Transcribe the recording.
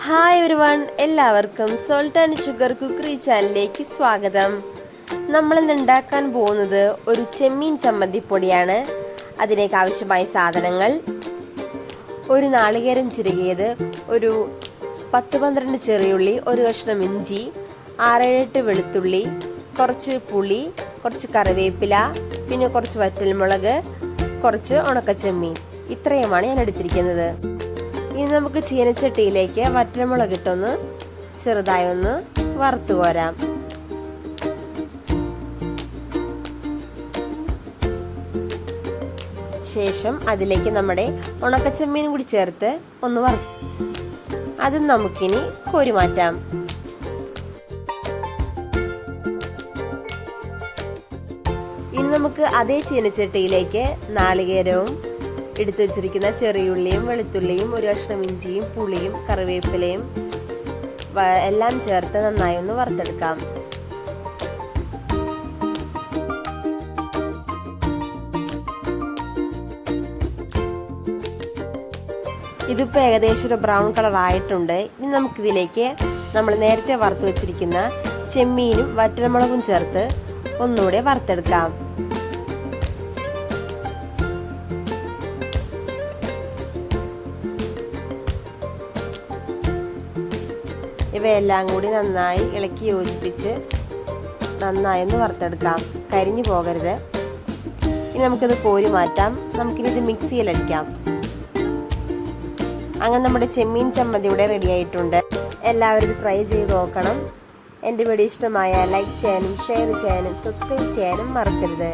Hi everyone, എല്ലാവർക്കും salt and sugar cookery ചാനലിലേക്ക് സ്വാഗതം. നമ്മളിന്ന് ഉണ്ടാക്കാൻ പോകുന്നത് ഒരു ചെമ്മീൻ ചമ്മന്തിപ്പൊടിയാണ്. അതിലേക്ക് ആവശ്യമായ സാധനങ്ങൾ: ഒരു നാളികേരം ചിരകിയത്, ഒരു 10-12 ചെറിയുള്ളി, ഒരു കഷ്ണം ഇഞ്ചി, 6-8 വെളുത്തുള്ളി, കുറച്ച് പുളി, കുറച്ച് കറിവേപ്പില, പിന്നെ കുറച്ച് വറ്റൽമുളക്, കുറച്ച് ഉണക്കച്ചെമ്മീൻ. ഇത്രയുമാണ് ഞാൻ എടുത്തിരിക്കുന്നത്. ഇനി നമുക്ക് ചീനച്ചട്ടിയിലേക്ക് വറ്റൽമുളക് ഇട്ടൊന്ന് ചെറുതായി ഒന്ന് വറുത്തു കോരാം. ശേഷം അതിലേക്ക് നമ്മുടെ ഉണക്കച്ചെമ്മീനും കൂടി ചേർത്ത് ഒന്ന് അത് നമുക്കിനി കോരി മാറ്റാം. ഇനി നമുക്ക് അതേ ചീനച്ചട്ടിയിലേക്ക് നാളികേരവും, എടുത്തു വെച്ചിരിക്കുന്ന ചെറിയുള്ളിയും വെളുത്തുള്ളിയും, ഒരു കഷ്ണം ഇഞ്ചിയും, പുളിയും, കറിവേപ്പിലയും എല്ലാം ചേർത്ത് നന്നായി ഒന്ന് വറുത്തെടുക്കാം. ഇതിപ്പോൾ ഏകദേശം ഒരു ബ്രൗൺ കളർ ആയിട്ടുണ്ട്. ഇനി നമുക്കിതിലേക്ക് നമ്മൾ നേരത്തെ വറുത്ത് വെച്ചിരിക്കുന്ന ചെമ്മീനും വറ്റൽമുളകും ചേർത്ത് ഒന്നുകൂടെ വറുത്തെടുക്കാം. ഇവയെല്ലാം കൂടി നന്നായി ഇളക്കി യോജിപ്പിച്ച് നന്നായി ഒന്ന് വറുത്തെടുക്കാം. കരിഞ്ഞു പോകരുത്. ഇനി നമുക്കിത് കോരി മാറ്റാം. നമുക്കിനി ഇത് മിക്സിയിലടിക്കാം. അങ്ങനെ നമ്മുടെ ചെമ്മീൻ ചമ്മന്തി ഇവിടെ റെഡി ആയിട്ടുണ്ട്. എല്ലാവരും ഇത് ട്രൈ ചെയ്ത് നോക്കണം. എൻ്റെ വീഡിയോ ഇഷ്ടമായ ലൈക്ക് ചെയ്യാനും ഷെയർ ചെയ്യാനും സബ്സ്ക്രൈബ് ചെയ്യാനും മറക്കരുത്.